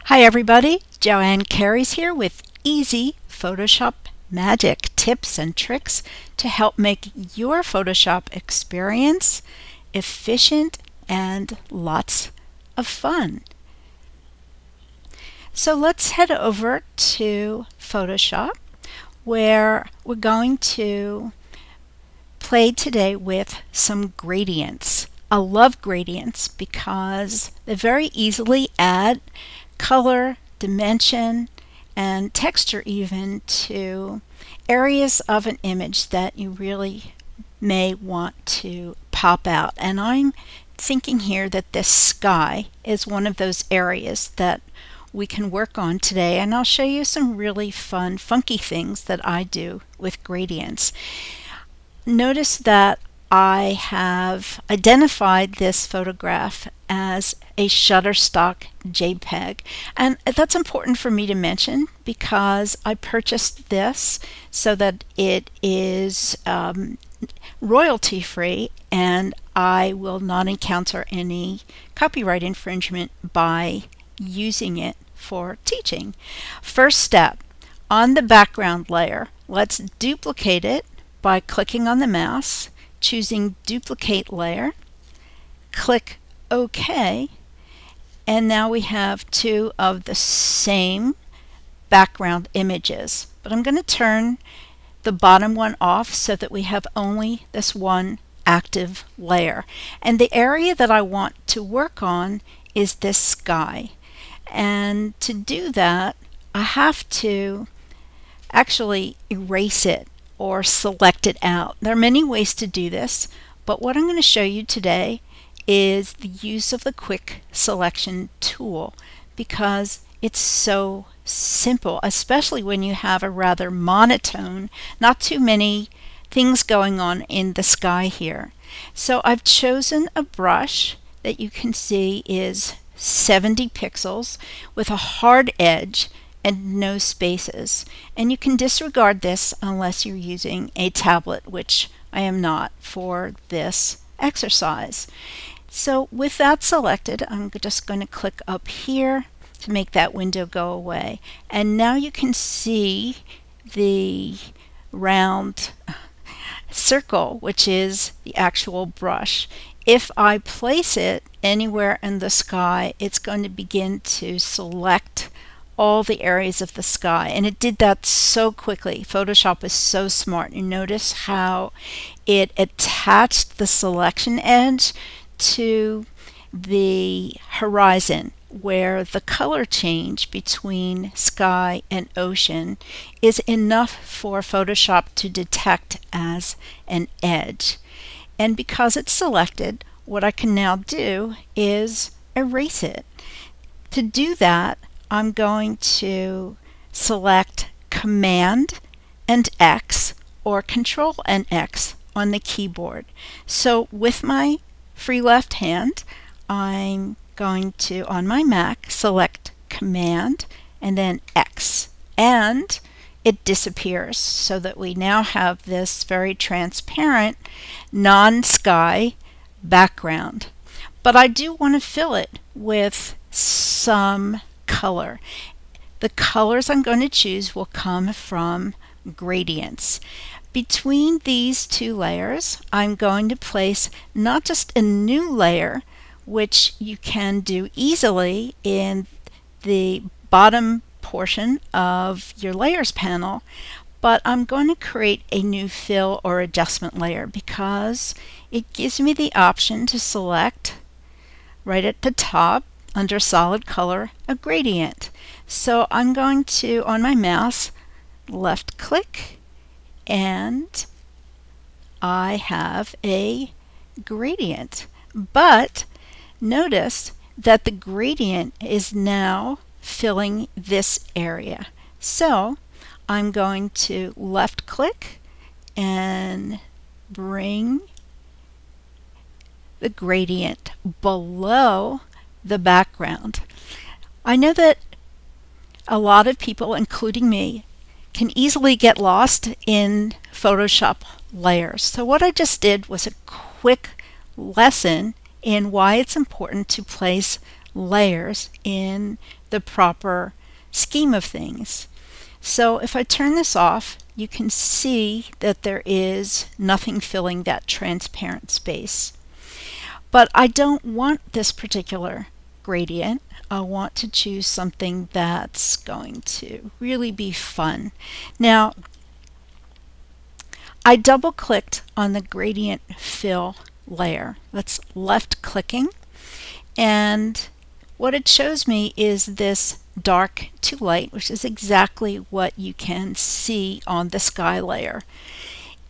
Hi everybody, Joanne Carey's here with easy Photoshop magic tips and tricks to help make your Photoshop experience efficient and lots of fun. So let's head over to Photoshop where we're going to play today with some gradients. I love gradients because they very easily add color, dimension, and texture even to areas of an image that you really may want to pop out. And I'm thinking here that this sky is one of those areas that we can work on today, and I'll show you some really fun, funky things that I do with gradients. Notice that I have identified this photograph as a Shutterstock JPEG, and that's important for me to mention because I purchased this so that it is royalty free and I will not encounter any copyright infringement by using it for teaching. First step, on the background layer, let's duplicate it by clicking on the mouse, choosing Duplicate Layer, click OK, and now we have two of the same background images. But I'm going to turn the bottom one off so that we have only this one active layer. And the area that I want to work on is this sky. And to do that, I have to actually erase it or select it out. There are many ways to do this, but what I'm going to show you today is the use of the quick selection tool because it's so simple, especially when you have a rather monotone, not too many things going on in the sky here. So I've chosen a brush that you can see is 70 pixels with a hard edge and no spaces. And you can disregard this unless you're using a tablet, which I am not for this exercise. So with that selected, I'm just going to click up here to make that window go away. And now you can see the round circle, which is the actual brush. If I place it anywhere in the sky, it's going to begin to select all the areas of the sky, and it did that so quickly. Photoshop is so smart. You notice how it attached the selection edge to the horizon where the color change between sky and ocean is enough for Photoshop to detect as an edge. And because it's selected, what I can now do is erase it. To do that, I'm going to select Command and X or Control and X on the keyboard. So with my free left hand, I'm going to, on my Mac, select Command and then X, and it disappears so that we now have this very transparent non-sky background. But I do want to fill it with some color. The colors I'm going to choose will come from gradients. Between these two layers, I'm going to place not just a new layer, which you can do easily in the bottom portion of your layers panel, but I'm going to create a new fill or adjustment layer because it gives me the option to select right at the top under solid color a gradient. So I'm going to, on my mouse, left click, and I have a gradient. But notice that the gradient is now filling this area. So I'm going to left click and bring the gradient below the background. I know that a lot of people, including me, can easily get lost in Photoshop layers. So what I just did was a quick lesson in why it's important to place layers in the proper scheme of things. So if I turn this off, you can see that there is nothing filling that transparent space. But I don't want this particular gradient. I want to choose something that's going to really be fun. Now, I double clicked on the gradient fill layer. That's left clicking, and what it shows me is this dark to light, which is exactly what you can see on the sky layer.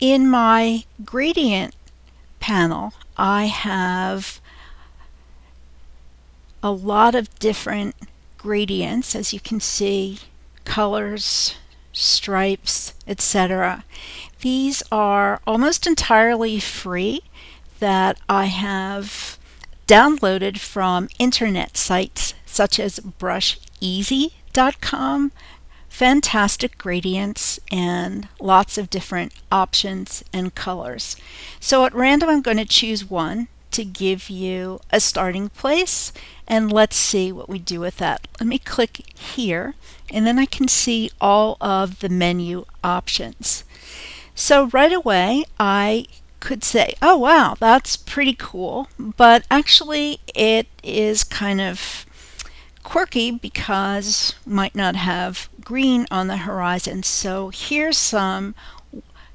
In my gradient panel, I have a lot of different gradients, as you can see, colors, stripes, etc. These are almost entirely free that I have downloaded from internet sites such as brusheasy.com. Fantastic gradients and lots of different options and colors. So at random I'm going to choose one to give you a starting place, and let's see what we do with that. Let me click here, and then I can see all of the menu options. So right away I could say, oh wow, that's pretty cool, but actually it is kind of quirky because might not have green on the horizon. So here's some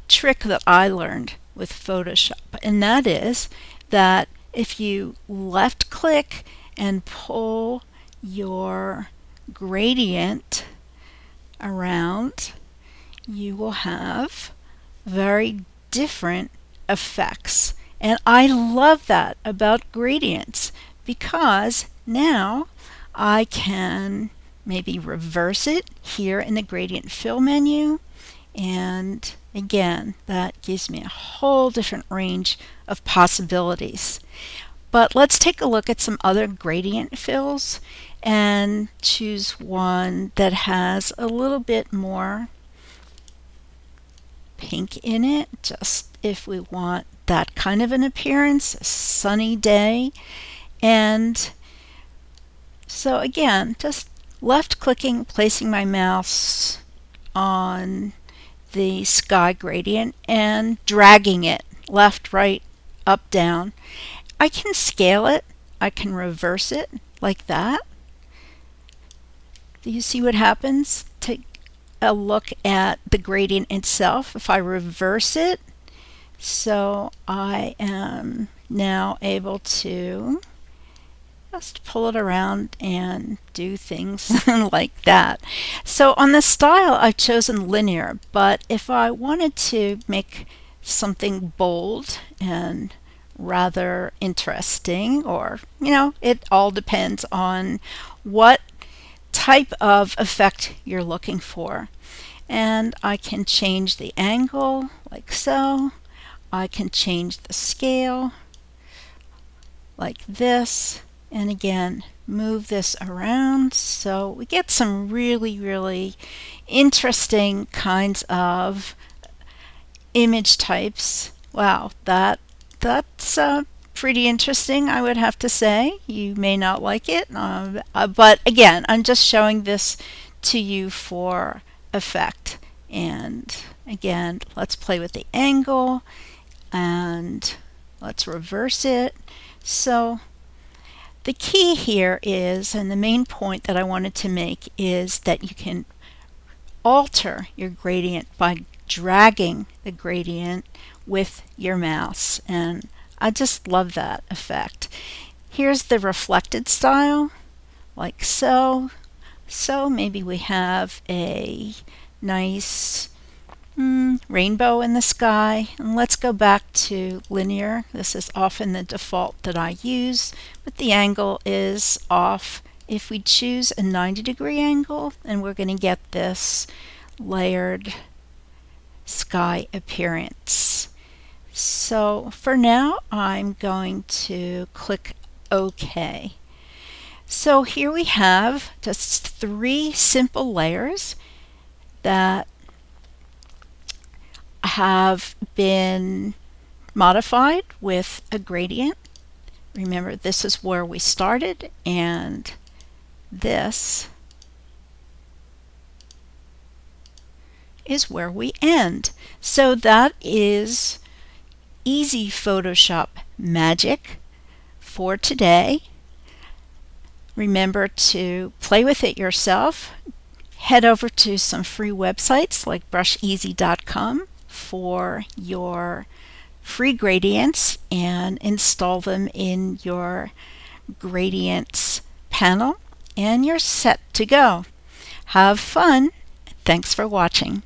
trick that I learned with Photoshop, and that is that if you left click and pull your gradient around, you will have very different effects. And I love that about gradients, because now I can maybe reverse it here in the gradient fill menu, and again, that gives me a whole different range of possibilities. But let's take a look at some other gradient fills and choose one that has a little bit more pink in it, just if we want that kind of an appearance, a sunny day. And so again, just left clicking, placing my mouse on the sky gradient and dragging it left, right, up, down. I can scale it, I can reverse it like that. Do you see what happens? Take a look at the gradient itself. If I reverse it, so I am now able to just pull it around and do things like that. So on the style, I've chosen linear, but if I wanted to make something bold and rather interesting, or, you know, it all depends on what type of effect you're looking for. And I can change the angle like so. I can change the scale like this, and again move this around, so we get some really interesting kinds of image types. Wow, that's pretty interesting, I would have to say. You may not like it, but again, I'm just showing this to you for effect. And again, let's play with the angle and let's reverse it. So the key here is, and the main point that I wanted to make, is that you can alter your gradient by dragging the gradient with your mouse, and I just love that effect. Here's the reflected style, like so. So maybe we have a nice rainbow in the sky, and let's go back to linear. This is often the default that I use, but the angle is off. If we choose a 90-degree angle, and we're going to get this layered sky appearance. So for now, I'm going to click OK. So here we have just 3 simple layers that have been modified with a gradient. Remember, this is where we started, and this is where we end. So that is easy Photoshop magic for today. Remember to play with it yourself. Head over to some free websites like brusheasy.com for your free gradients and install them in your gradients panel, and you're set to go. Have fun. Thanks for watching.